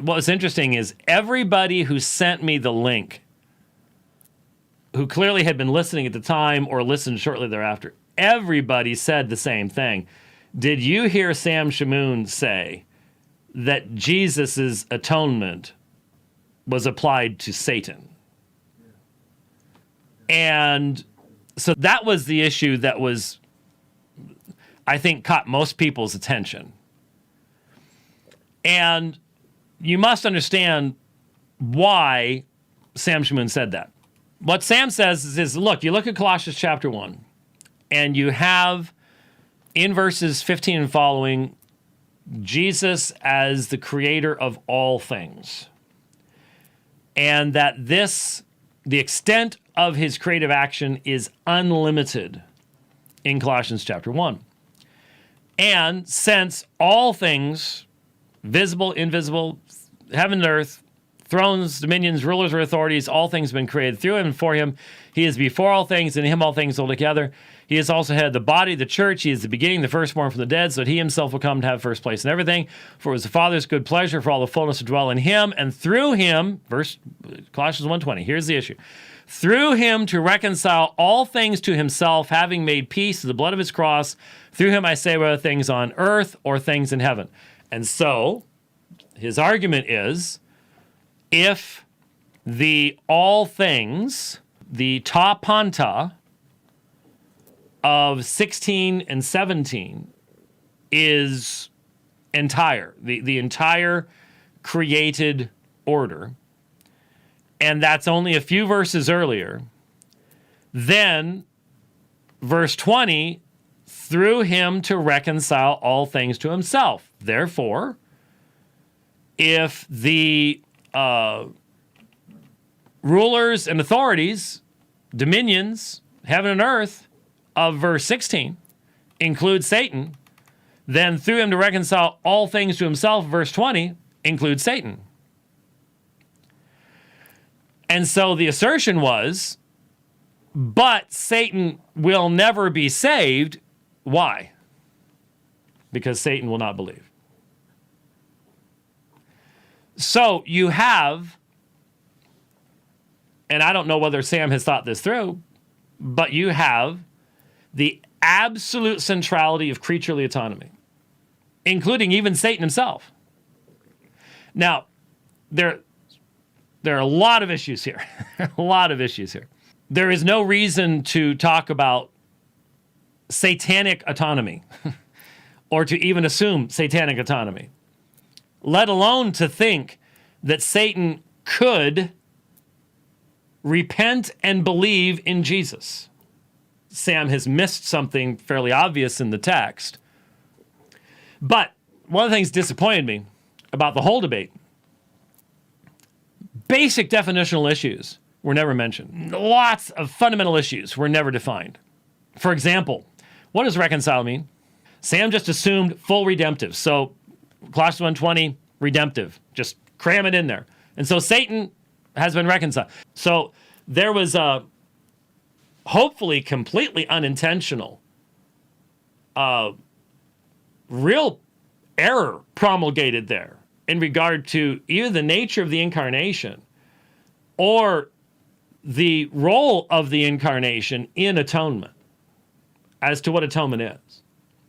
what was interesting is everybody who sent me the link, who clearly had been listening at the time or listened shortly thereafter, everybody said the same thing. Did you hear Sam Shamoun say that Jesus' atonement was applied to Satan? And so that was the issue that was, I think, caught most people's attention. And you must understand why Sam Shamoun said that. What Sam says is, look, you look at Colossians chapter 1, and you have in verses 15 and following, Jesus as the creator of all things. And that the extent of his creative action is unlimited in Colossians chapter 1. And since all things, visible, invisible, heaven and earth, thrones, dominions, rulers, or authorities, all things have been created through him and for him. He is before all things, and in him all things hold together. He is also head of the body, the church. He is the beginning, the firstborn from the dead, so that he himself will come to have first place in everything. For it was the Father's good pleasure for all the fullness to dwell in him, and through him, Colossians 1:20, here's the issue. Through him to reconcile all things to himself, having made peace through the blood of his cross. Through him I say whether things on earth or things in heaven. And so, his argument is, if the all things, the ta panta of 16 and 17 is entire, the entire created order, and that's only a few verses earlier, then verse 20, through him to reconcile all things to himself. Therefore, if the rulers and authorities, dominions, heaven and earth, of verse 16 include Satan, then through him to reconcile all things to himself, verse 20, includes Satan. And so the assertion was, but Satan will never be saved. Why? Because Satan will not believe. So you have, and I don't know whether Sam has thought this through, but you have the absolute centrality of creaturely autonomy, including even Satan himself. Now, there are a lot of issues here. A lot of issues here. There is no reason to talk about satanic autonomy or to even assume satanic autonomy, let alone to think that Satan could repent and believe in Jesus. Sam has missed something fairly obvious in the text. But one of the things that disappointed me about the whole debate, basic definitional issues were never mentioned. Lots of fundamental issues were never defined. For example, what does reconcile mean? Sam just assumed full redemptive. So Colossians 1:20, redemptive. Just cram it in there. And so Satan has been reconciled. So there was a hopefully completely unintentional real error promulgated there in regard to either the nature of the incarnation or the role of the incarnation in atonement as to what atonement is.